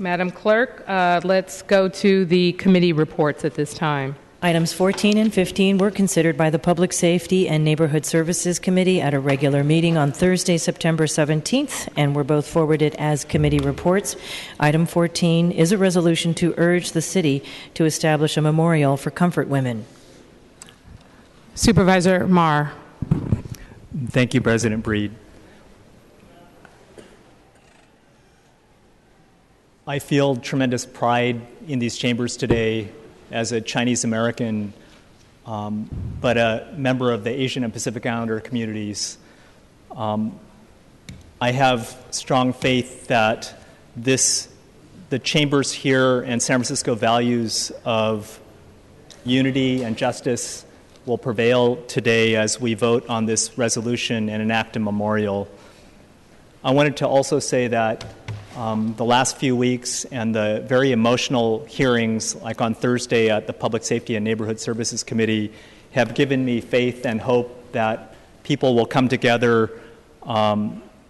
Madam Clerk, let's go to the committee reports at this time. Items 14 and 15 were considered by the Public Safety and Neighborhood Services Committee at a regular meeting on Thursday, September 17th, and were both forwarded as committee reports. Item 14 is a resolution to urge the city to establish a memorial for comfort women. Supervisor Marr. Thank you, President Breed. I feel tremendous pride in these chambers today as a Chinese American, but a member of the Asian and Pacific Islander communities. I have strong faith that the chambers here and San Francisco values of unity and justice will prevail today as we vote on this resolution and enact a memorial. I wanted to also say that the last few weeks and the very emotional hearings, like on Thursday at the Public Safety and Neighborhood Services Committee, have given me faith and hope that people will come together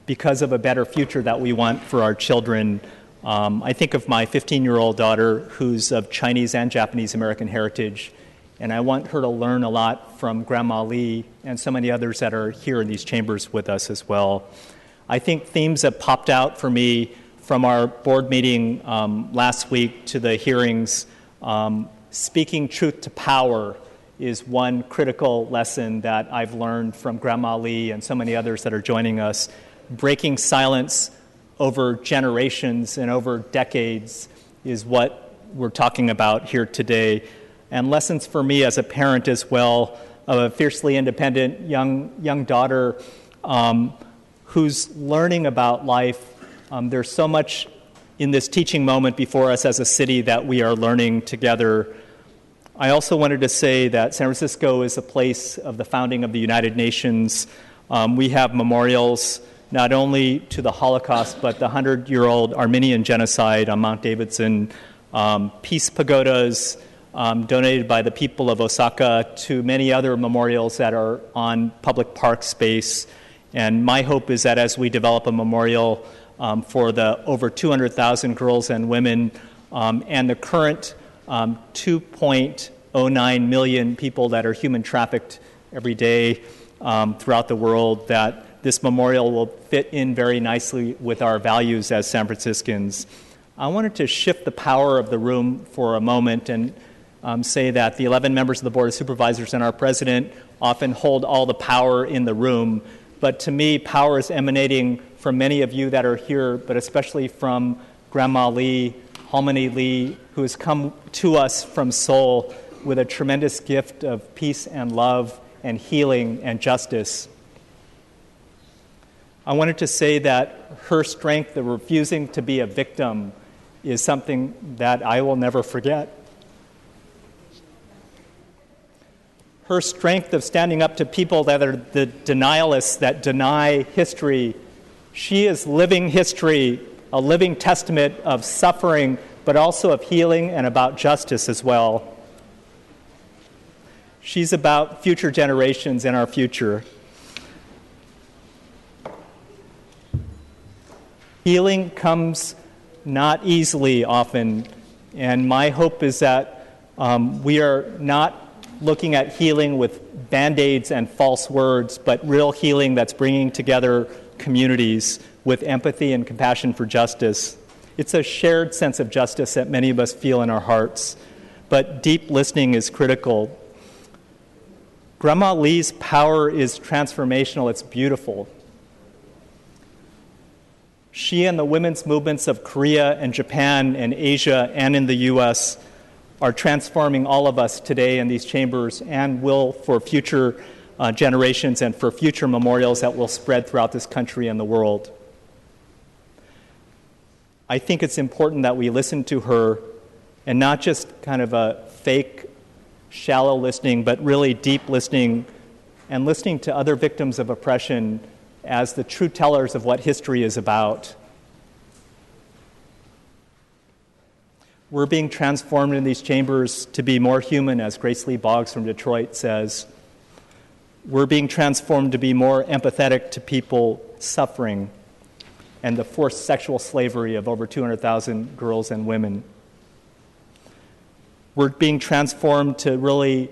because of a better future that we want for our children. I think of my 15-year-old daughter who's of Chinese and Japanese American heritage, and I want her to learn a lot from Grandma Lee and so many others that are here in these chambers with us as well. I think themes that popped out for me from our board meeting last week to the hearings, speaking truth to power is one critical lesson that I've learned from Grandma Lee and so many others that are joining us. Breaking silence over generations and over decades is what we're talking about here today. And lessons for me as a parent as well, of a fiercely independent young daughter who's learning about life. There's so much in this teaching moment before us as a city that we are learning together. I also wanted to say that San Francisco is a place of the founding of the United Nations. We have memorials not only to the Holocaust, but the 100-year-old Armenian genocide on Mount Davidson, peace pagodas donated by the people of Osaka, to many other memorials that are on public park space. And my hope is that as we develop a memorial for the over 200,000 girls and women and the current 2.09 million people that are human trafficked every day throughout the world, that this memorial will fit in very nicely with our values as San Franciscans. I wanted to shift the power of the room for a moment and say that the 11 members of the Board of Supervisors and our president often hold all the power in the room. But to me, power is emanating from many of you that are here, but especially from Grandma Lee, Halmoni Lee, who has come to us from Seoul with a tremendous gift of peace and love and healing and justice. I wanted to say that her strength of refusing to be a victim is something that I will never forget. Her strength of standing up to people that are the denialists that deny history. She is living history, a living testament of suffering, but also of healing and about justice as well. She's about future generations and our future. Healing comes not easily often, and my hope is that we are not looking at healing with Band-Aids and false words, but real healing that's bringing together communities with empathy and compassion for justice. It's a shared sense of justice that many of us feel in our hearts, but deep listening is critical. Grandma Lee's power is transformational. It's beautiful. She and the women's movements of Korea and Japan and Asia and in the U.S. are transforming all of us today in these chambers and will for future generations and for future memorials that will spread throughout this country and the world. I think it's important that we listen to her, and not just kind of a fake, shallow listening, but really deep listening, and listening to other victims of oppression as the true tellers of what history is about. We're being transformed in these chambers to be more human, as Grace Lee Boggs from Detroit says. We're being transformed to be more empathetic to people suffering. and the forced sexual slavery of over 200,000 girls and women. We're being transformed to really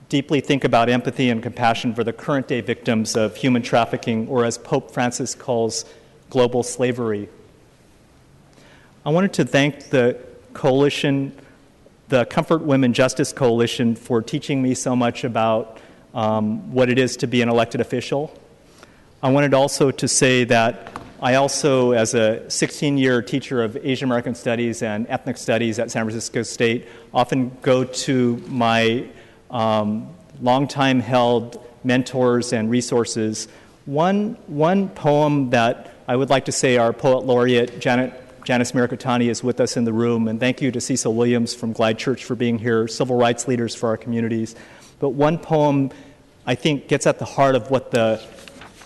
deeply think about empathy and compassion for the current day victims of human trafficking, or as Pope Francis calls, global slavery. I wanted to thank the coalition, the Comfort Women Justice Coalition, for teaching me so much about what it is to be an elected official. I wanted also to say that I also, as a 16-year teacher of Asian American Studies and Ethnic Studies at San Francisco State, often go to my long-time held mentors and resources. One poem that I would like to say our poet laureate, Janice Mirikotani, is with us in the room, and thank you to Cecil Williams from Glide Church for being here, civil rights leaders for our communities. But one poem, I think, gets at the heart of what the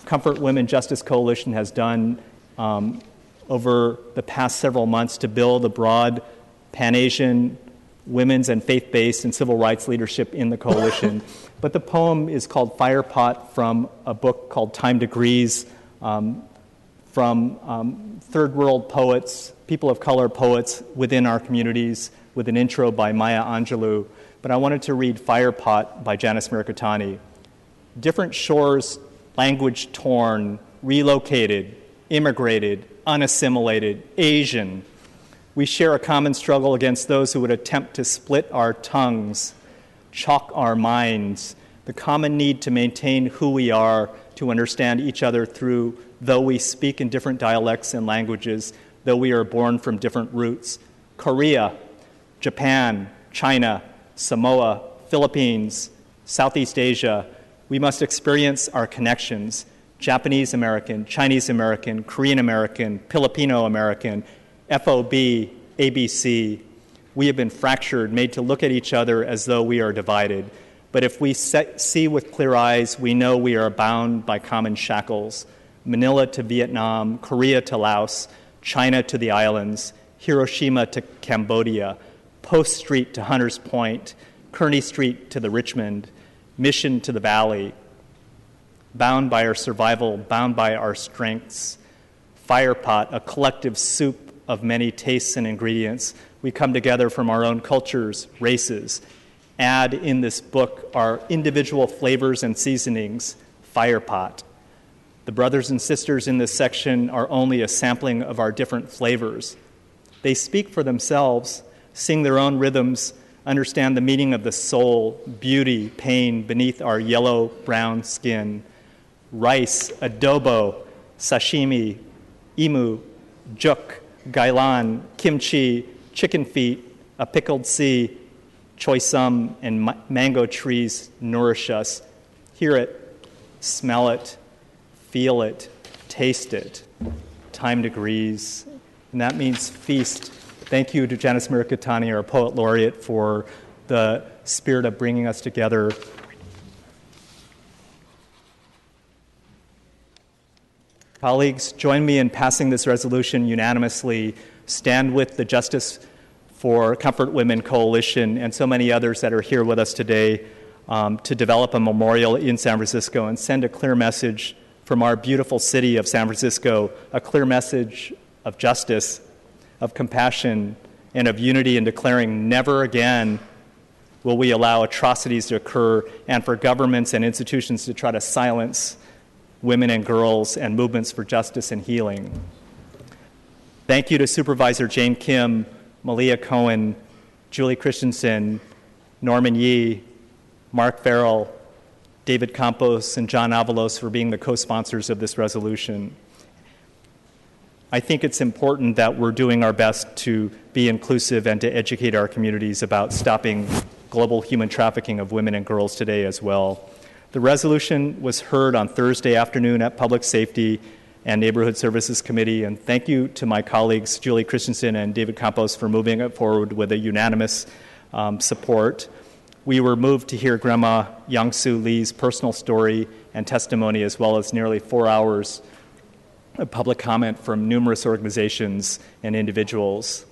Comfort Women Justice Coalition has done over the past several months to build a broad Pan-Asian women's and faith-based and civil rights leadership in the coalition. But the poem is called Firepot, from a book called Time Degrees, from third world poets, people of color poets within our communities, with an intro by Maya Angelou. But I wanted to read Firepot by Janice Mirikotani. Different shores, language torn, relocated, immigrated, unassimilated, Asian. We share a common struggle against those who would attempt to split our tongues, chalk our minds, the common need to maintain who we are, to understand each other through, though we speak in different dialects and languages, though we are born from different roots. Korea, Japan, China, Samoa, Philippines, Southeast Asia, we must experience our connections. Japanese American, Chinese American, Korean American, Filipino American, FOB, ABC. We have been fractured, made to look at each other as though we are divided. But if we see with clear eyes, we know we are bound by common shackles. Manila to Vietnam, Korea to Laos, China to the islands, Hiroshima to Cambodia, Post Street to Hunters Point, Kearny Street to the Richmond, Mission to the Valley. Bound by our survival, bound by our strengths. Firepot, a collective soup of many tastes and ingredients. We come together from our own cultures, races. Add in this book our individual flavors and seasonings. Firepot. The brothers and sisters in this section are only a sampling of our different flavors. They speak for themselves, sing their own rhythms, understand the meaning of the soul, beauty, pain beneath our yellow-brown skin. Rice, adobo, sashimi, imu, juk, gailan, kimchi, chicken feet, a pickled sea, choy-sum, and mango trees nourish us. Hear it, smell it, feel it, taste it. Time Degrees, and that means feast. Thank you to Janice Mirikotani, our poet laureate, for the spirit of bringing us together. Colleagues, join me in passing this resolution unanimously. Stand with the Justice for Comfort Women Coalition and so many others that are here with us today to develop a memorial in San Francisco and send a clear message from our beautiful city of San Francisco, a clear message of justice, of compassion, and of unity in declaring never again will we allow atrocities to occur and for governments and institutions to try to silence women and girls and movements for justice and healing. Thank you to Supervisor Jane Kim, Malia Cohen, Julie Christensen, Norman Yee, Mark Farrell, David Campos, and John Avalos for being the co-sponsors of this resolution. I think it's important that we're doing our best to be inclusive and to educate our communities about stopping global human trafficking of women and girls today as well. The resolution was heard on Thursday afternoon at Public Safety and Neighborhood Services Committee, and thank you to my colleagues Julie Christensen and David Campos for moving it forward with a unanimous support. We were moved to hear Grandma Yang-Soo Lee's personal story and testimony, as well as nearly 4 hours of public comment from numerous organizations and individuals.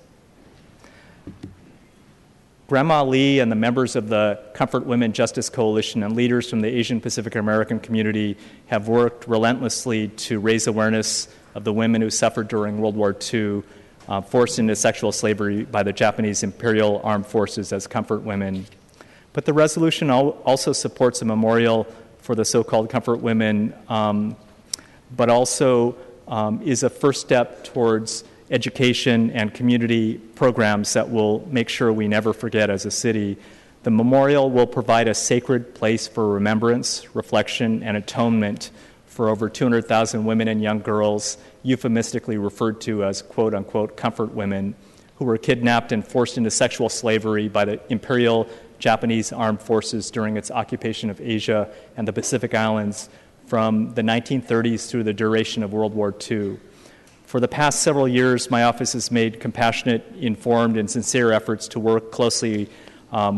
Grandma Lee and the members of the Comfort Women Justice Coalition and leaders from the Asian Pacific American community have worked relentlessly to raise awareness of the women who suffered during World War II, forced into sexual slavery by the Japanese Imperial Armed Forces as comfort women. But the resolution also supports a memorial for the so-called comfort women, but also is a first step towards education and community programs that will make sure we never forget as a city. The memorial will provide a sacred place for remembrance, reflection, and atonement for over 200,000 women and young girls, euphemistically referred to as quote-unquote comfort women, who were kidnapped and forced into sexual slavery by the Imperial Japanese Armed Forces during its occupation of Asia and the Pacific Islands from the 1930s through the duration of World War II. For the past several years, my office has made compassionate, informed, and sincere efforts to work closely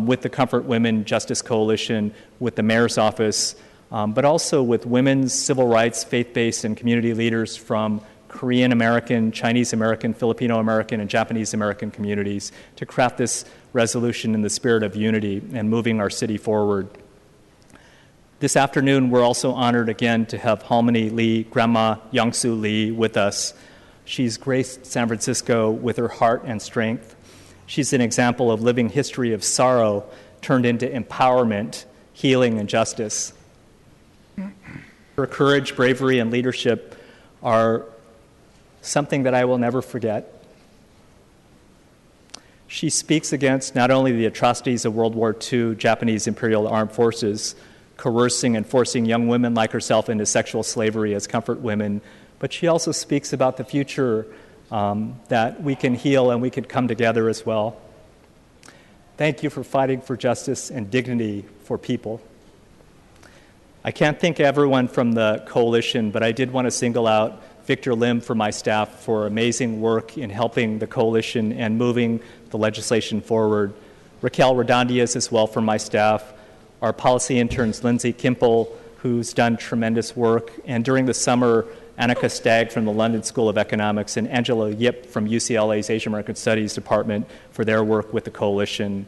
with the Comfort Women Justice Coalition, with the Mayor's Office, but also with women's civil rights, faith-based, and community leaders from Korean American, Chinese American, Filipino American, and Japanese American communities to craft this resolution in the spirit of unity and moving our city forward. This afternoon, we're also honored again to have Halmini Lee, Grandma Youngsu Lee, with us. She's graced San Francisco with her heart and strength. She's an example of living history of sorrow turned into empowerment, healing, and justice. Her courage, bravery, and leadership are something that I will never forget. She speaks against not only the atrocities of World War II, Japanese Imperial Armed Forces, coercing and forcing young women like herself into sexual slavery as comfort women, but she also speaks about the future, that we can heal and we can come together as well. Thank you for fighting for justice and dignity for people. I can't thank everyone from the coalition, but I did want to single out Victor Lim for my staff for amazing work in helping the coalition and moving the legislation forward. Raquel Redondias as well from my staff. Our policy interns, Lindsay Kimple, who's done tremendous work. And during the summer, Annika Stagg from the London School of Economics and Angela Yip from UCLA's Asian American Studies Department for their work with the coalition.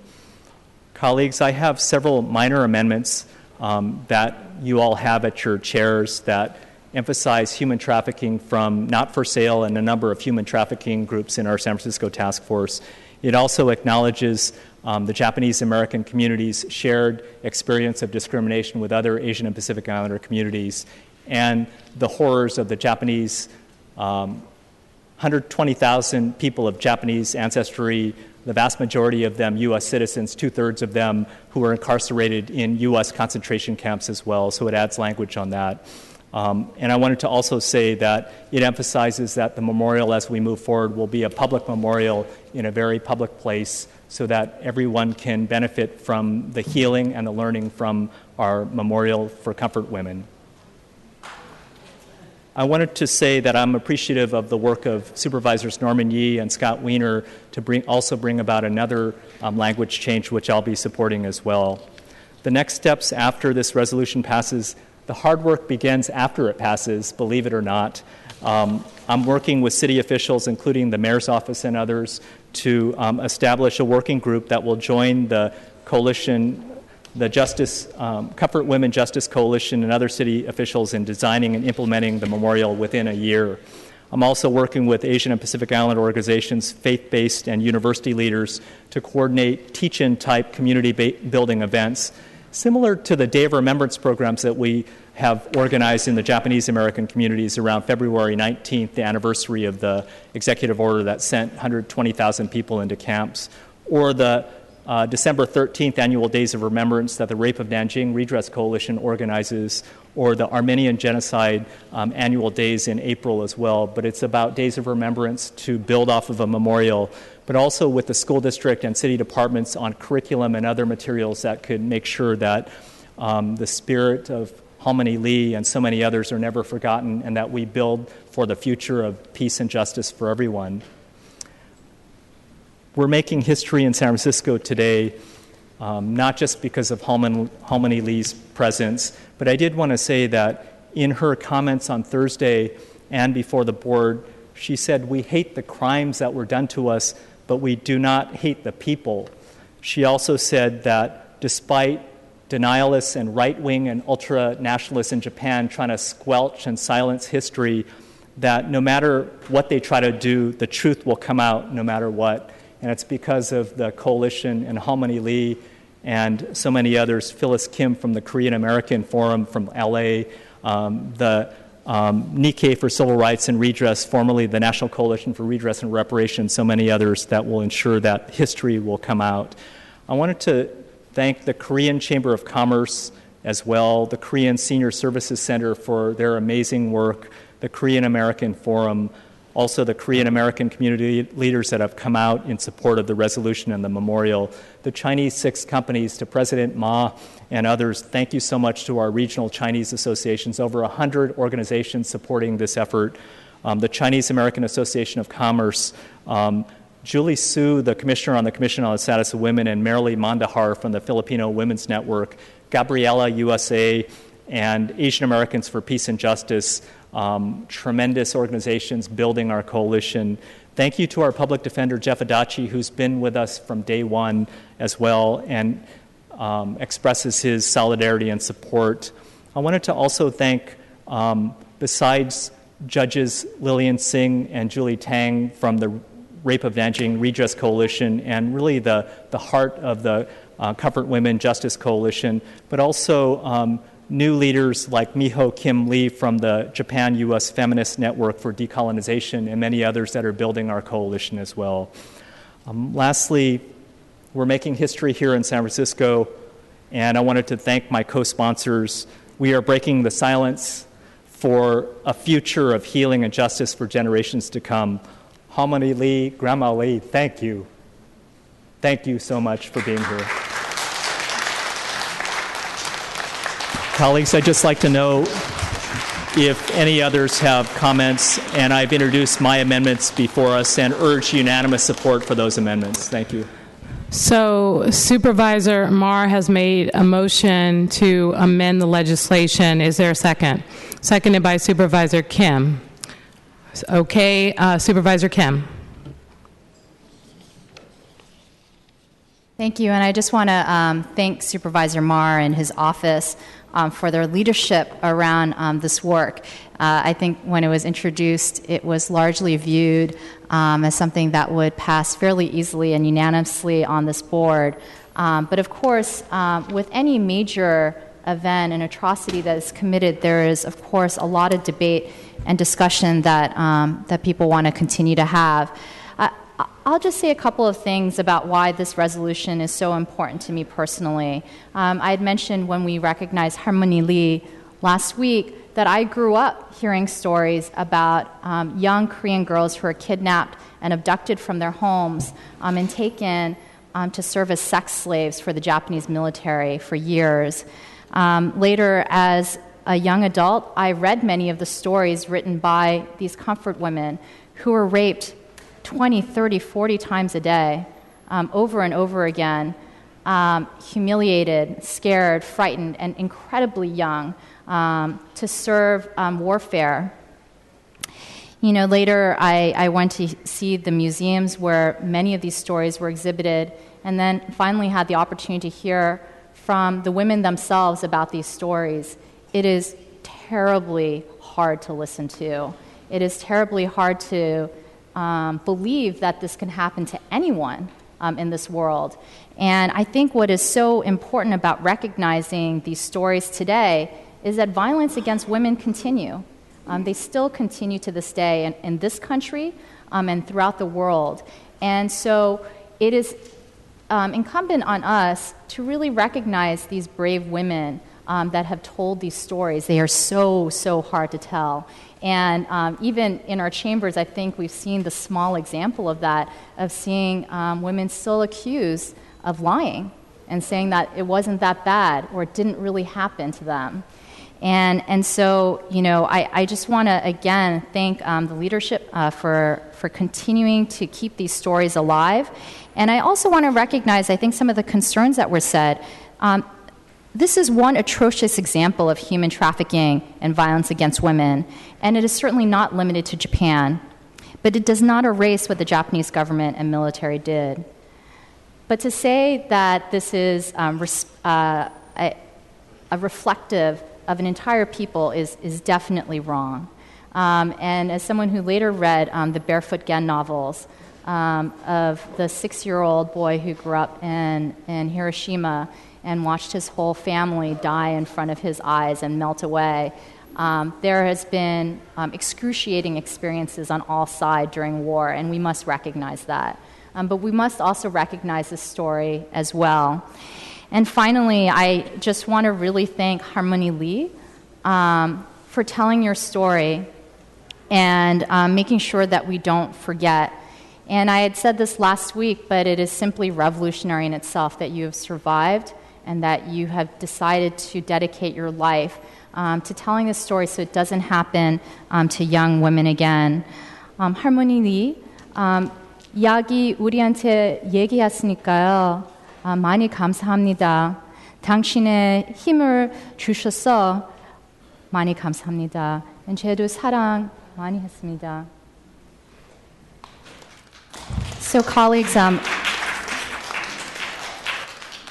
Colleagues, I have several minor amendments that you all have at your chairs that emphasize human trafficking from Not for Sale and a number of human trafficking groups in our San Francisco task force. It also acknowledges the Japanese American community's shared experience of discrimination with other Asian and Pacific Islander communities and the horrors of the Japanese 120,000 people of Japanese ancestry, the vast majority of them U.S. citizens, two-thirds of them who are incarcerated in U.S. concentration camps as well, so it adds language on that. And I wanted to also say that it emphasizes that the memorial as we move forward will be a public memorial in a very public place so that everyone can benefit from the healing and the learning from our memorial for comfort women. I wanted to say that I'm appreciative of the work of Supervisors Norman Yee and Scott Wiener to also bring about another language change, which I'll be supporting as well. The next steps after this resolution passes, the hard work begins after it passes, believe it or not. I'm working with city officials, including the mayor's office and others, to establish a working group that will join the coalition, the Comfort Women Justice Coalition and other city officials in designing and implementing the memorial within a year. I'm also working with Asian and Pacific Islander organizations, faith-based and university leaders to coordinate teach-in type community building events, similar to the Day of Remembrance programs that we have organized in the Japanese American communities around February 19th, the anniversary of the executive order that sent 120,000 people into camps, or the December 13th annual Days of Remembrance that the Rape of Nanjing Redress Coalition organizes, or the Armenian Genocide annual days in April as well. But it's about Days of Remembrance to build off of a memorial, but also with the school district and city departments on curriculum and other materials that could make sure that the spirit of Halmini Lee and so many others are never forgotten and that we build for the future of peace and justice for everyone. We're making history in San Francisco today, not just because of Halmini Lee's presence, but I did want to say that in her comments on Thursday and before the board, she said, "We hate the crimes that were done to us, but we do not hate the people." She also said that despite denialists and right-wing and ultra-nationalists in Japan trying to squelch and silence history, that no matter what they try to do, the truth will come out no matter what. And it's because of the coalition and Harmony Lee and so many others, Phyllis Kim from the Korean American Forum from LA, the Nikkei for Civil Rights and Redress, formerly the National Coalition for Redress and Reparation, so many others that will ensure that history will come out. I wanted to thank the Korean Chamber of Commerce as well, the Korean Senior Services Center for their amazing work, the Korean American Forum, also the Korean American community leaders that have come out in support of the resolution and the memorial, the Chinese 6 companies, to President Ma and others. Thank you so much to our regional Chinese associations, over 100 organizations supporting this effort, the Chinese American Association of Commerce, Julie Su, the Commissioner on the Commission on the Status of Women, and Marilee Mandahar from the Filipino Women's Network, Gabriela USA, and Asian Americans for Peace and Justice, tremendous organizations building our coalition. Thank you to our public defender, Jeff Adachi, who's been with us from day one as well and expresses his solidarity and support. I wanted to also thank, besides Judges Lillian Singh and Julie Tang from the Rape Avenging Redress Coalition and really the heart of the Comfort Women Justice Coalition, but also new leaders like Miho Kim Lee from the Japan-U.S. Feminist Network for Decolonization and many others that are building our coalition as well. Lastly, we're making history here in San Francisco, and I wanted to thank my co-sponsors. We are breaking the silence for a future of healing and justice for generations to come. Harmony Lee, Grandma Lee, thank you. Thank you so much for being here. Colleagues, I'd just like to know if any others have comments, and I've introduced my amendments before us and urge unanimous support for those amendments. Thank you. So Supervisor Marr has made a motion to amend the legislation. Is there a second? Seconded by Supervisor Kim. Okay, Supervisor Kim. Thank you, and I just want to thank Supervisor Marr and his office for their leadership around this work. I think when it was introduced, it was largely viewed as something that would pass fairly easily and unanimously on this board. But of course, with any major event and atrocity that is committed, there is, of course, a lot of debate and discussion that, that people want to continue to have. I'll just say a couple of things about why this resolution is so important to me personally. I had mentioned when we recognized Harmony Lee last week that I grew up hearing stories about young Korean girls who are kidnapped and abducted from their homes and taken to serve as sex slaves for the Japanese military for years. Later, as a young adult, I read many of the stories written by these comfort women who were raped 20, 30, 40 times a day, over and over again, humiliated, scared, frightened, and incredibly young to serve warfare. You know, later I went to see the museums where many of these stories were exhibited, and then finally had the opportunity to hear from the women themselves about these stories. It is terribly hard to listen to. It is terribly hard to believe that this can happen to anyone in this world. And I think what is so important about recognizing these stories today is that violence against women continue. They still continue to this day in this country and throughout the world. And so it is incumbent on us to really recognize these brave women that have told these stories. They are so, so hard to tell. And even in our chambers, I think we've seen the small example of that, of seeing women still accused of lying and saying that it wasn't that bad or it didn't really happen to them. And so, you know, I just want to, again, thank the leadership for continuing to keep these stories alive. And I also want to recognize, I think, some of the concerns that were said. This is one atrocious example of human trafficking and violence against women, and it is certainly not limited to Japan, but it does not erase what the Japanese government and military did. But to say that this is a reflective of an entire people is definitely wrong. And as someone who later read the Barefoot Gen novels of the 6-year-old boy who grew up in Hiroshima and watched his whole family die in front of his eyes and melt away, there has been excruciating experiences on all sides during war, and we must recognize that. But we must also recognize this story as well. And finally, I just want to really thank Harmony Lee for telling your story and making sure that we don't forget. And I had said this last week, but it is simply revolutionary in itself that you have survived and that you have decided to dedicate your life to telling this story so it doesn't happen to young women again. Harmony Lee, 이야기 우리한테 얘기했으니까요. 많이 감사합니다. 당신의 힘을 주셔서 많이 감사합니다. 저도 사랑 많이 했습니다. So colleagues,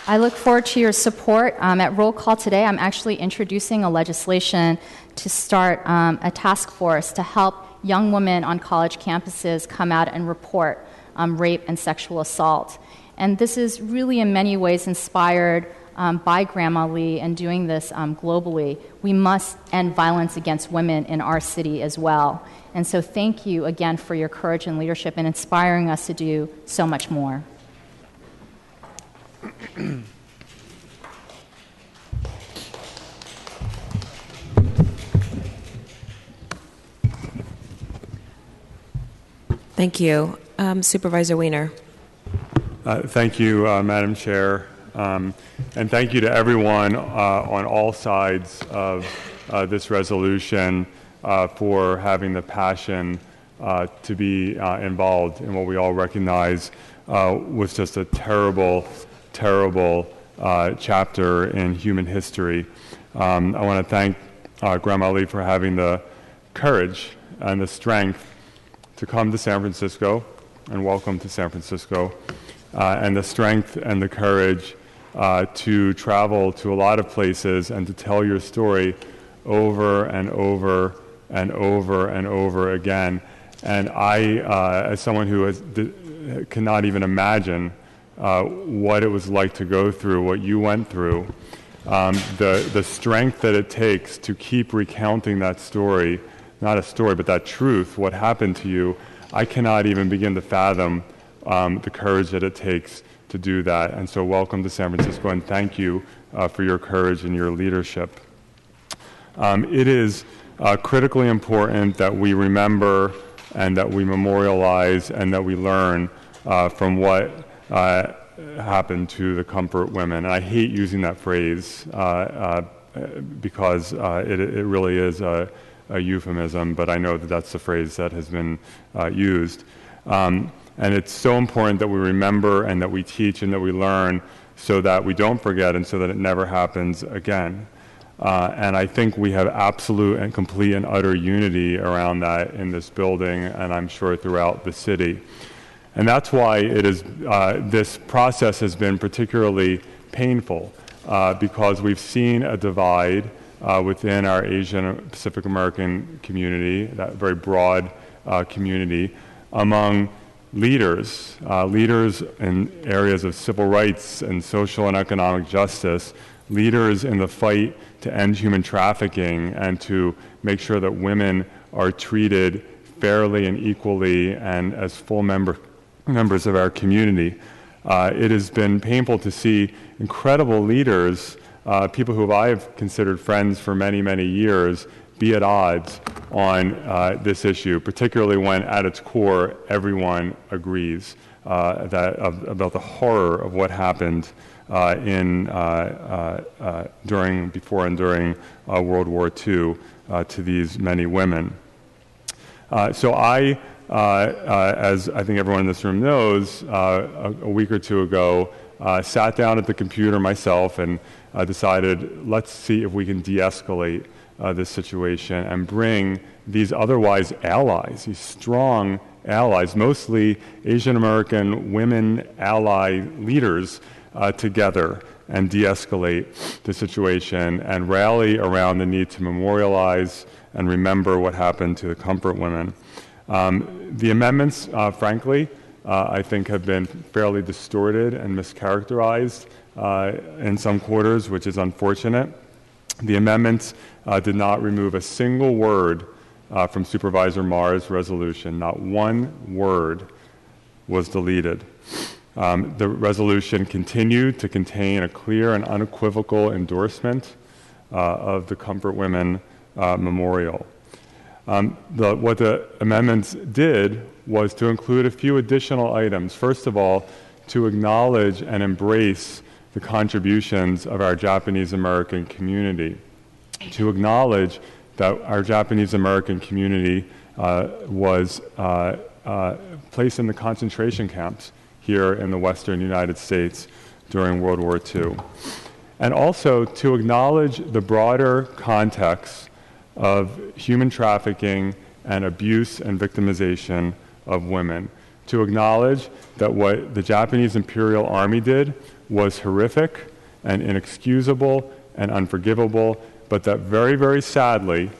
I look forward to your support. At Roll Call today, I'm actually introducing a legislation to start a task force to help young women on college campuses come out and report rape and sexual assault. And this is really in many ways inspired by Grandma Lee and doing this globally. We must end violence against women in our city as well. And so thank you again for your courage and leadership and inspiring us to do so much more. Thank you. Supervisor Weiner. Thank you, Madam Chair. And thank you to everyone on all sides of this resolution for having the passion to be involved in what we all recognize was just a terrible, terrible chapter in human history. I want to thank Grandma Lee for having the courage and the strength to come to San Francisco, and welcome to San Francisco, and the strength and the courage to travel to a lot of places and to tell your story over and over and over and over again. And I, as someone who cannot even imagine what it was like to go through what you went through, the strength that it takes to keep recounting that story, not a story, but that truth, what happened to you, I cannot even begin to fathom the courage that it takes to do that. And so welcome to San Francisco, and thank you for your courage and your leadership. It is critically important that we remember and that we memorialize and that we learn from what happened to the comfort women. And I hate using that phrase because it really is a euphemism, but I know that that's the phrase that has been used. And it's so important that we remember and that we teach and that we learn so that we don't forget and so that it never happens again. And I think we have absolute and complete and utter unity around that in this building, and I'm sure throughout the city. And that's why it is, this process has been particularly painful, because we've seen a divide within our Asian and Pacific American community, that very broad community, among leaders in areas of civil rights and social and economic justice, leaders in the fight to end human trafficking and to make sure that women are treated fairly and equally and as full members of our community. It has been painful to see incredible leaders, people who I've considered friends for many, many years, be at odds on this issue, particularly when at its core everyone agrees about the horror of what happened before and during World War II to these many women. So I, as I think everyone in this room knows, a week or two ago, sat down at the computer myself and decided, let's see if we can de-escalate this situation and bring these otherwise allies, these strong allies, mostly Asian American women ally leaders, together and de-escalate the situation and rally around the need to memorialize and remember what happened to the comfort women. The amendments, frankly, I think have been fairly distorted and mischaracterized in some quarters, which is unfortunate. The amendments did not remove a single word from Supervisor Marr's resolution. Not one word was deleted. The resolution continued to contain a clear and unequivocal endorsement of the Comfort Women Memorial. What the amendments did was to include a few additional items. First of all, to acknowledge and embrace the contributions of our Japanese American community, to acknowledge that our Japanese American community was placed in the concentration camps here in the western United States during World War II. And also to acknowledge the broader context of human trafficking and abuse and victimization of women. To acknowledge that what the Japanese Imperial Army did was horrific and inexcusable and unforgivable, but that very, very sadly,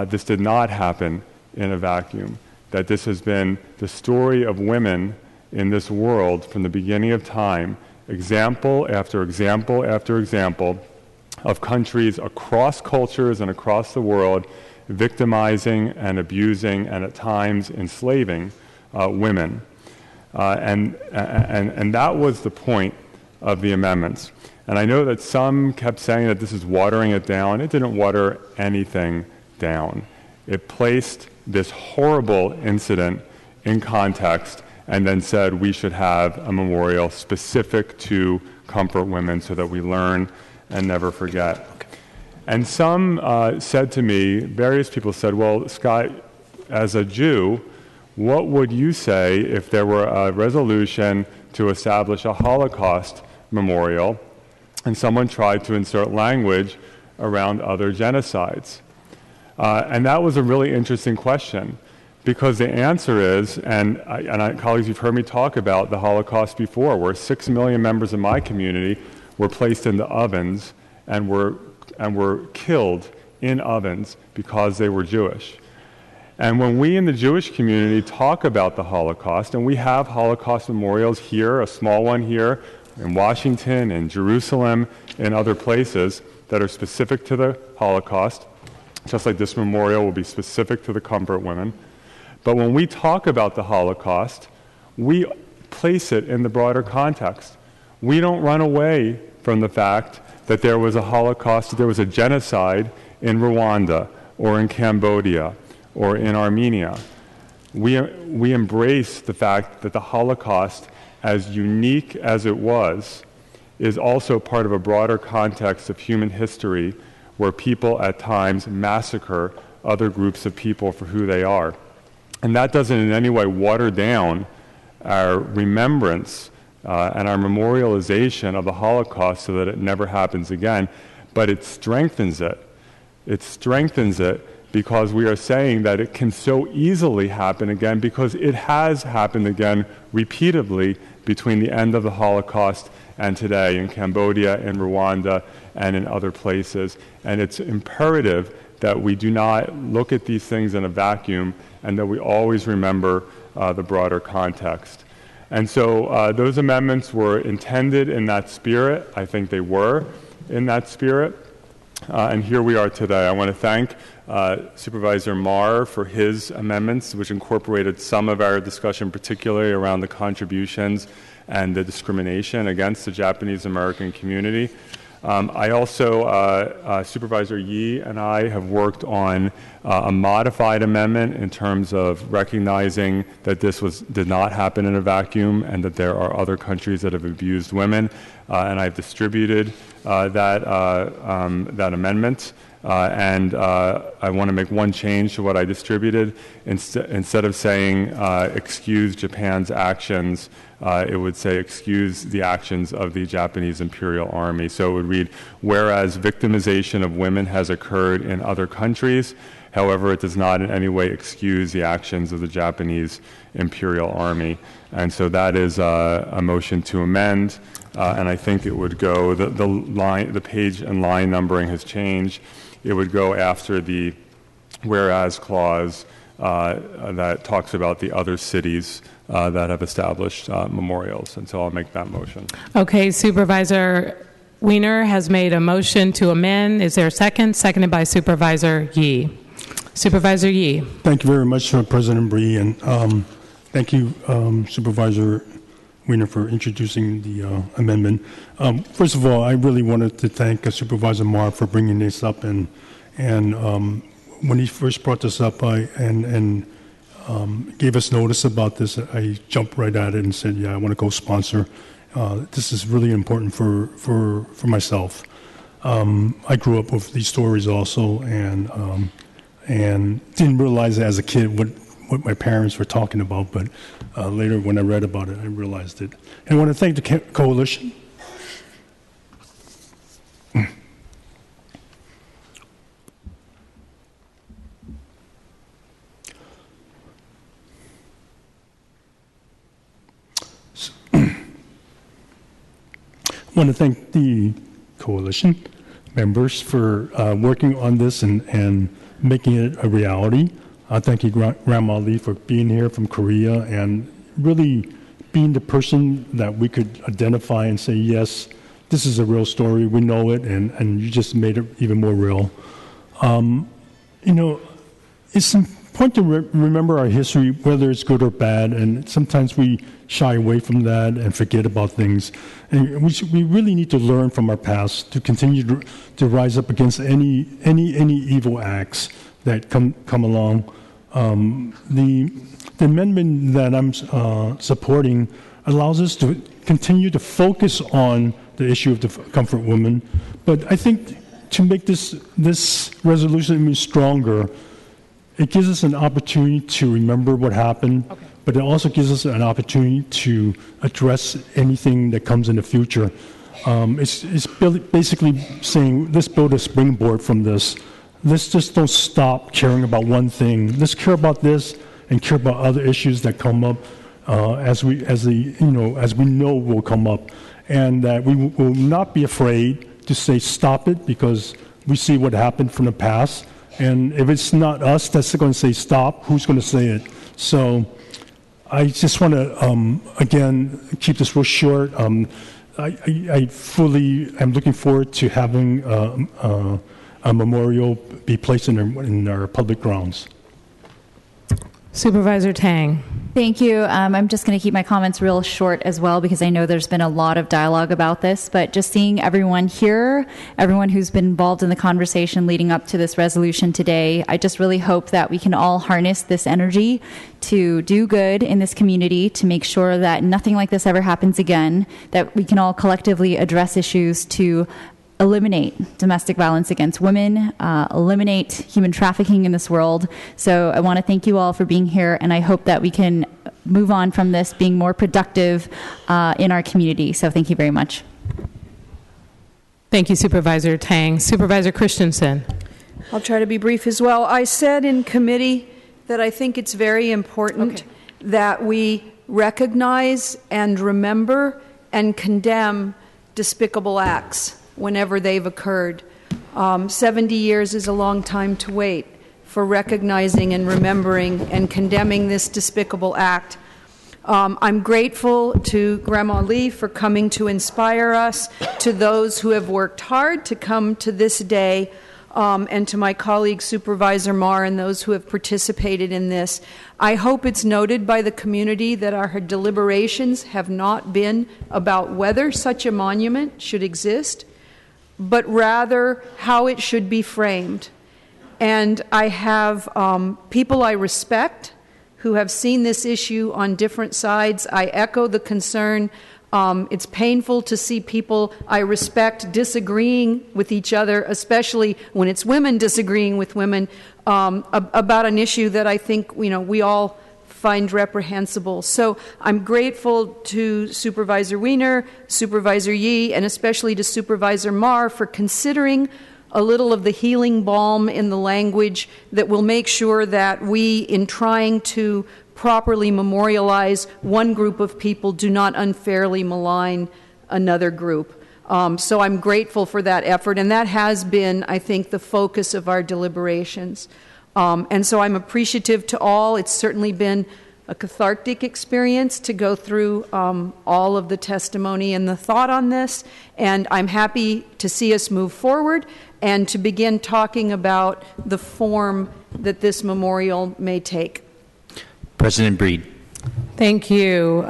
this did not happen in a vacuum. That this has been the story of women in this world from the beginning of time, example after example after example of countries across cultures and across the world victimizing and abusing and at times enslaving women. And that was the point of the amendments. And I know that some kept saying that this is watering it down. It didn't water anything down. It placed this horrible incident in context and then said we should have a memorial specific to comfort women so that we learn and never forget. And some said to me, various people said, well, Scott, as a Jew, what would you say if there were a resolution to establish a Holocaust memorial and someone tried to insert language around other genocides? And that was a really interesting question, because the answer is, colleagues, you've heard me talk about the Holocaust before, where 6 million members of my community were placed into ovens and were killed in ovens because they were Jewish. And when we in the Jewish community talk about the Holocaust, and we have Holocaust memorials here, a small one here in Washington, in Jerusalem, in other places that are specific to the Holocaust, just like this memorial will be specific to the comfort women. But when we talk about the Holocaust, we place it in the broader context. We don't run away from the fact that there was a Holocaust, that there was a genocide in Rwanda or in Cambodia or in Armenia. We embrace the fact that the Holocaust, as unique as it was, is also part of a broader context of human history where people at times massacre other groups of people for who they are. And that doesn't in any way water down our remembrance and our memorialization of the Holocaust so that it never happens again, but it strengthens it. It strengthens it because we are saying that it can so easily happen again because it has happened again repeatedly between the end of the Holocaust and today in Cambodia, in Rwanda, and in other places. And it's imperative that we do not look at these things in a vacuum and that we always remember the broader context. And so those amendments were intended in that spirit. I think they were in that spirit. And here we are today. I want to thank Supervisor Marr for his amendments, which incorporated some of our discussion, particularly around the contributions and the discrimination against the Japanese American community. I also, Supervisor Yi and I have worked on a modified amendment in terms of recognizing that this did not happen in a vacuum and that there are other countries that have abused women. And I've distributed that amendment. And I want to make one change to what I distributed. Instead of saying excuse Japan's actions, it would say excuse the actions of the Japanese Imperial Army. So it would read, whereas victimization of women has occurred in other countries, However, it does not in any way excuse the actions of the Japanese Imperial Army. And so that is a motion to amend, and I think it would go, the page and line numbering has changed. It would go after the whereas clause that talks about the other cities that have established memorials. And so I'll make that motion. Okay, Supervisor Weiner has made a motion to amend. Is there a second? Seconded by Supervisor Yee. Supervisor Yee. Thank you very much, President Bree, and thank you, Supervisor Weiner, for introducing the amendment. First of all, I really wanted to thank Supervisor Marr for bringing this up, and when he first brought this up and gave us notice about this, I jumped right at it and said, yeah, I want to co-sponsor. This is really important for myself. I grew up with these stories also, and didn't realize as a kid what my parents were talking about, but later when I read about it, I realized it. And I want to thank the coalition. I want to thank the coalition members for working on this and making it a reality. Thank you, Grandma Lee, for being here from Korea and really being the person that we could identify and say, yes, this is a real story, we know it, and you just made it even more real. It's important to remember our history, whether it's good or bad, and sometimes we shy away from that and forget about things. And we really need to learn from our past to continue to rise up against any evil acts that come along. The amendment that I'm supporting allows us to continue to focus on the issue of the comfort woman, but I think to make this resolution even stronger, it gives us an opportunity to remember what happened, but it also gives us an opportunity to address anything that comes in the future. It's basically saying, let's build a springboard from this. Let's just don't stop caring about one thing. Let's care about this and care about other issues that come up as we know will come up, and that we will not be afraid to say stop it because we see what happened from the past. And if it's not us that's going to say stop, who's going to say it? So I just want to, again, keep this real short. I fully am looking forward to having a memorial be placed in our public grounds. Supervisor Tang. Thank you. I'm just going to keep my comments real short as well because I know there's been a lot of dialogue about this, but just seeing everyone here, everyone who's been involved in the conversation leading up to this resolution today, I just really hope that we can all harness this energy to do good in this community, to make sure that nothing like this ever happens again, that we can all collectively address issues to eliminate domestic violence against women, eliminate human trafficking in this world. So I want to thank you all for being here, and I hope that we can move on from this being more productive in our community. So thank you very much. Thank you, Supervisor Tang. Supervisor Christensen. I'll try to be brief as well. I said in committee that I think it's very important that we recognize and remember and condemn despicable acts whenever they've occurred. 70 years is a long time to wait for recognizing and remembering and condemning this despicable act. I'm grateful to Grandma Lee for coming to inspire us, to those who have worked hard to come to this day, and to my colleague Supervisor Marr and those who have participated in this. I hope it's noted by the community that our deliberations have not been about whether such a monument should exist, but rather how it should be framed. And I have people I respect who have seen this issue on different sides. I echo the concern. It's painful to see people I respect disagreeing with each other, especially when it's women disagreeing with women about an issue that I think we all find reprehensible. So I'm grateful to Supervisor Weiner, Supervisor Yee, and especially to Supervisor Marr for considering a little of the healing balm in the language that will make sure that we, in trying to properly memorialize one group of people, do not unfairly malign another group. So I'm grateful for that effort, and that has been, I think, the focus of our deliberations. And so I'm appreciative to all. It's certainly been a cathartic experience to go through all of the testimony and the thought on this, and I'm happy to see us move forward and to begin talking about the form that this memorial may take. President Breed. Thank you.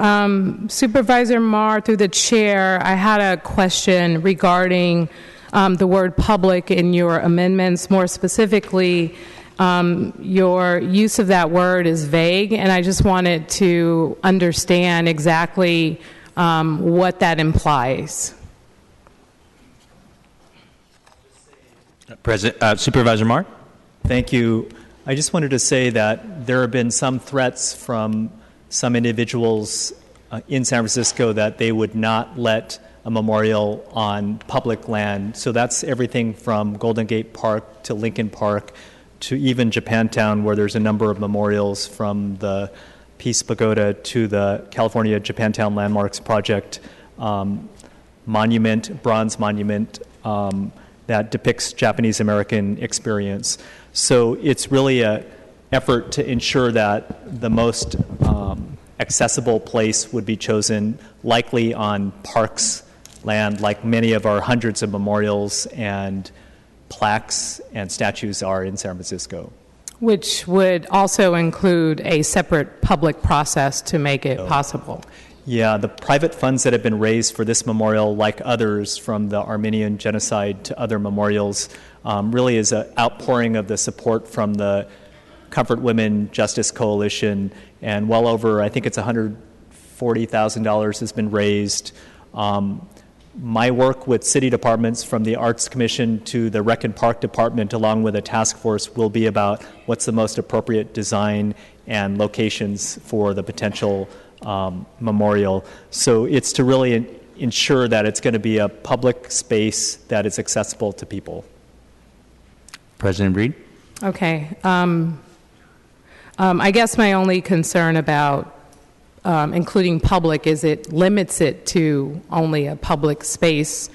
Supervisor Marr, through the chair, I had a question regarding the word public in your amendments. More specifically, your use of that word is vague, and I just wanted to understand exactly what that implies. Supervisor Marr. Thank you. I just wanted to say that there have been some threats from some individuals in San Francisco that they would not let a memorial on public land. So that's everything from Golden Gate Park to Lincoln Park to even Japantown, where there's a number of memorials, from the Peace Pagoda to the California Japantown Landmarks Project monument, bronze monument that depicts Japanese American experience. So it's really an effort to ensure that the most accessible place would be chosen, likely on parks land, like many of our hundreds of memorials and plaques and statues are in San Francisco. Which would also include a separate public process to make it possible. Yeah, the private funds that have been raised for this memorial, like others from the Armenian genocide to other memorials, really is an outpouring of the support from the Comfort Women Justice Coalition, and well over, I think it's $140,000 has been raised. My work with city departments, from the Arts Commission to the Rec and Park Department, along with a task force, will be about what's the most appropriate design and locations for the potential memorial. So it's to really ensure that it's going to be a public space that is accessible to people. President Breed. Okay. I guess my only concern about including public is it limits it to only a public space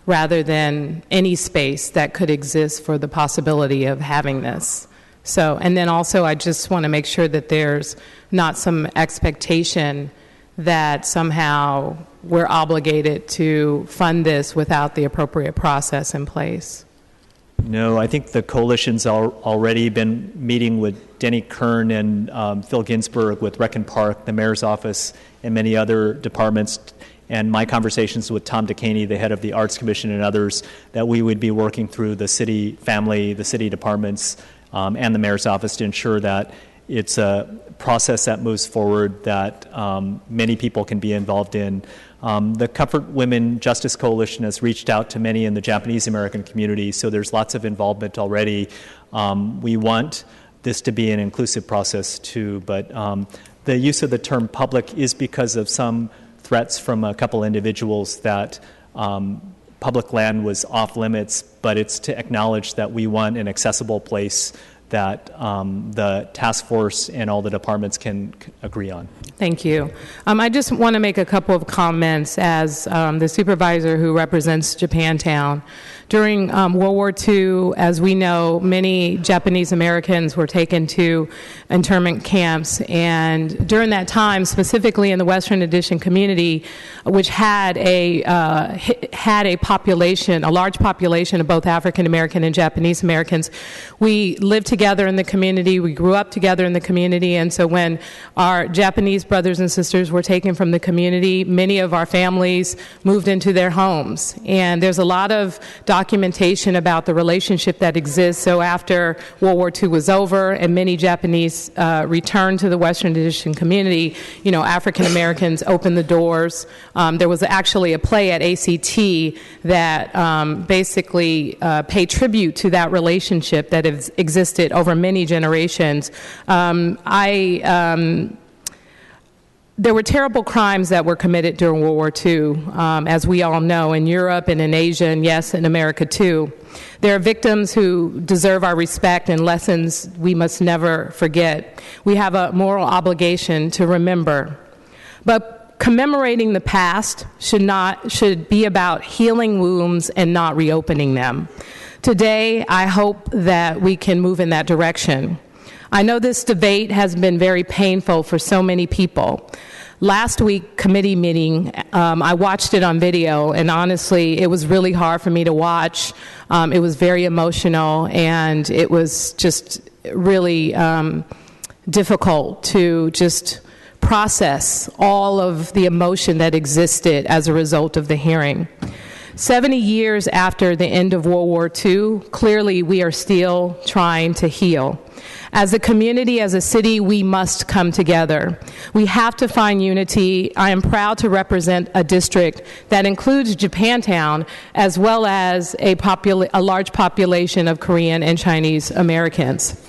rather than any space that could exist for the possibility of having this. So, and then also I just want to make sure that there's not some expectation that somehow we're obligated to fund this without the appropriate process in place. No, I think the coalition's already been meeting with Denny Kern and Phil Ginsburg with Rec and Park, the mayor's office, and many other departments. And my conversations with Tom DeCaney, the head of the Arts Commission, and others, that we would be working through the city family, the city departments, and the mayor's office to ensure that it's a process that moves forward, that many people can be involved in. The Comfort Women Justice Coalition has reached out to many in the Japanese American community, so there's lots of involvement already. We want this to be an inclusive process too, but the use of the term public is because of some threats from a couple individuals that public land was off limits, but it's to acknowledge that we want an accessible place that the task force and all the departments can agree on. Thank you. I just want to make a couple of comments as the supervisor who represents Japantown. During World War II, as we know, many Japanese Americans were taken to internment camps, and during that time, specifically in the Western Addition community, which had a population, a large population of both African American and Japanese Americans, we lived together in the community, we grew up together in the community, and so when our Japanese brothers and sisters were taken from the community, many of our families moved into their homes, and there's a lot of documentation about the relationship that exists. So after World War II was over and many Japanese returned to the Western Addition community, you know, African Americans opened the doors. There was actually a play at ACT that basically paid tribute to that relationship that has existed over many generations. there were terrible crimes that were committed during World War II, as we all know, in Europe and in Asia, and yes, in America too. There are victims who deserve our respect and lessons we must never forget. We have a moral obligation to remember. But commemorating the past should be about healing wounds and not reopening them. Today, I hope that we can move in that direction. I know this debate has been very painful for so many people. Last week, committee meeting, I watched it on video, and honestly, it was really hard for me to watch. It was very emotional, and it was just really difficult to just process all of the emotion that existed as a result of the hearing. 70 years after the end of World War II, clearly we are still trying to heal. As a community, as a city, we must come together. We have to find unity. I am proud to represent a district that includes Japantown, as well as a large population of Korean and Chinese Americans.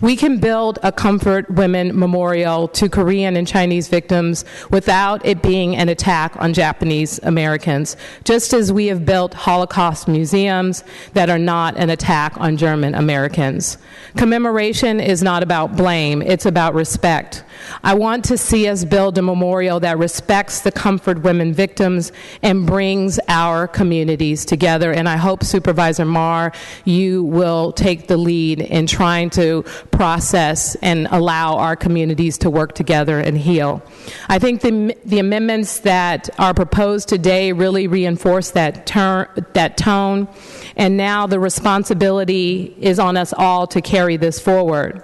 We can build a Comfort Women Memorial to Korean and Chinese victims without it being an attack on Japanese Americans, just as we have built Holocaust museums that are not an attack on German Americans. Commemoration is not about blame, it's about respect. I want to see us build a memorial that respects the Comfort Women victims and brings our communities together. And I hope, Supervisor Marr, you will take the lead in trying to process and allow our communities to work together and heal. I think the amendments that are proposed today really reinforce that tone, and now the responsibility is on us all to carry this forward.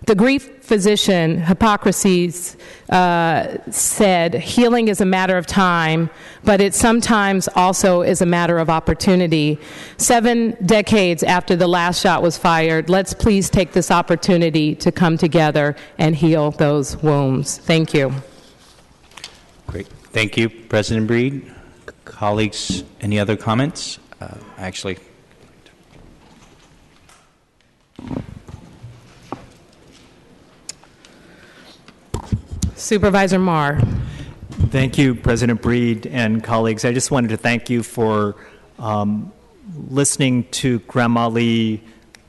The Greek physician Hippocrates said, healing is a matter of time, but it sometimes also is a matter of opportunity. 7 decades after the last shot was fired, let's please take this opportunity to come together and heal those wounds. Thank you. Great. Thank you, President Breed. Colleagues, any other comments? Actually. Supervisor Marr. Thank you, President Breed and colleagues. I just wanted to thank you for listening to Grandma Lee,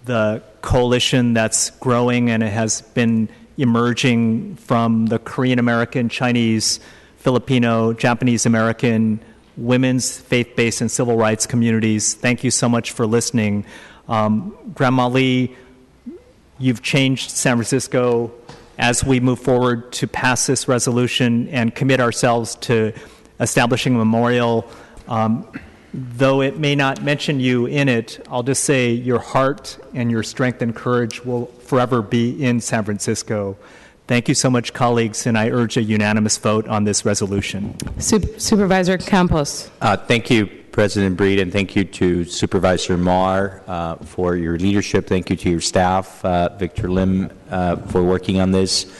the coalition that's growing, and it has been emerging from the Korean American, Chinese, Filipino, Japanese American, women's, faith-based, and civil rights communities. Thank you so much for listening. Grandma Lee, you've changed San Francisco. As we move forward to pass this resolution and commit ourselves to establishing a memorial, though it may not mention you in it, I'll just say your heart and your strength and courage will forever be in San Francisco. Thank you so much, colleagues, and I urge a unanimous vote on this resolution. Supervisor Campos. Thank you, President Breed, and thank you to Supervisor Marr for your leadership. Thank you to your staff, Victor Lim, for working on this,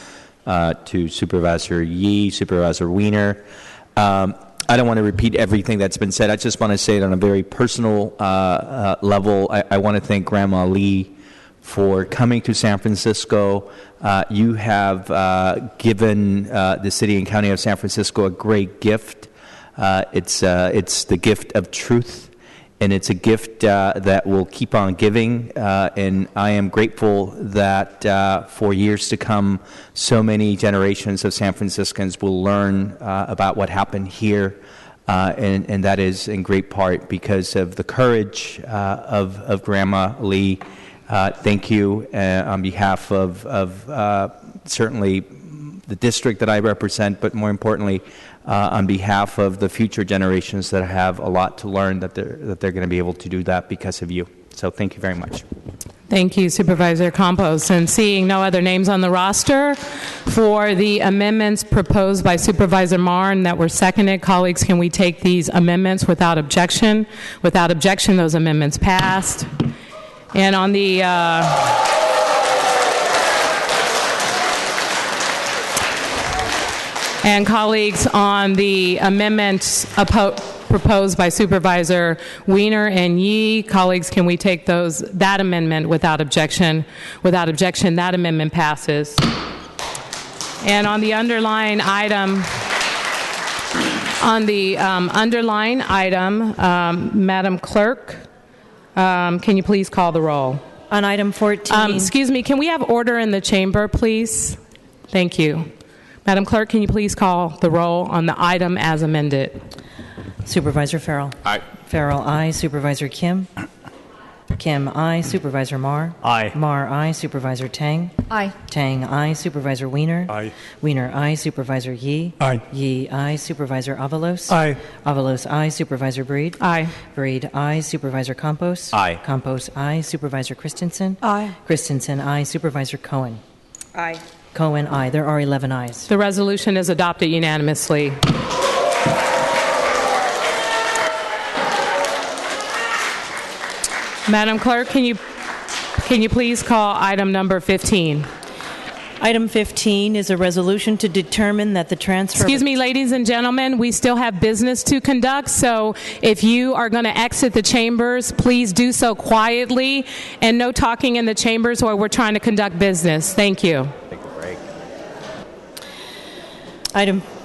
to Supervisor Yee, Supervisor Wiener. I don't want to repeat everything that's been said. I just want to say it on a very personal level. I want to thank Grandma Lee for coming to San Francisco. You have given the city and county of San Francisco a great gift. It's the gift of truth, and it's a gift that will keep on giving. And I am grateful that for years to come, so many generations of San Franciscans will learn about what happened here, and that is in great part because of the courage of Grandma Lee. Thank you on behalf of certainly the district that I represent, but more importantly, on behalf of the future generations that have a lot to learn, that they're going to be able to do that because of you. So thank you very much. Thank you, Supervisor Campos. And seeing no other names on the roster for the amendments proposed by Supervisor Marr and that were seconded, colleagues, can we take these amendments without objection? Without objection, those amendments passed. And on the and colleagues, on the amendments proposed by Supervisor Wiener and Yee, colleagues, can we take that amendment without objection? Without objection, that amendment passes. And on the underlying item, Madam Clerk, can you please call the roll? On item 14. Excuse me, can we have order in the chamber, please? Thank you. Madam Clerk, can you please call the roll on the item as amended? Supervisor Farrell. Aye. Farrell, aye. Supervisor Kim. Kim, aye. Supervisor Marr. Aye. Marr, aye. Supervisor Tang. Aye. Tang, aye. Supervisor Wiener. Aye. Wiener, aye. Supervisor Yee. Aye. Yee, aye. Supervisor Avalos. Aye. Avalos, aye. Supervisor Breed. Aye. Breed, aye. Supervisor Campos. Aye. Campos, aye. Supervisor Christensen. Aye. Christensen, aye. Supervisor Cohen. Aye. Cohen, aye. There are 11 ayes. The resolution is adopted unanimously. Madam Clerk, can you please call item number 15? Item 15 is a resolution to determine that the transfer... Excuse me, ladies and gentlemen, we still have business to conduct, so if you are going to exit the chambers, please do so quietly, and no talking in the chambers while we're trying to conduct business. Thank you. Take a break.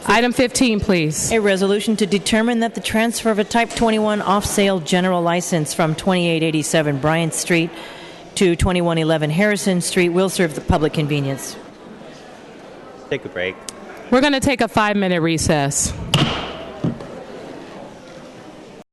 Item 15, please. A resolution to determine that the transfer of a Type 21 off-sale general license from 2887 Bryant Street to 2111 Harrison Street will serve the public convenience. Take a break. We're going to take a 5-minute recess.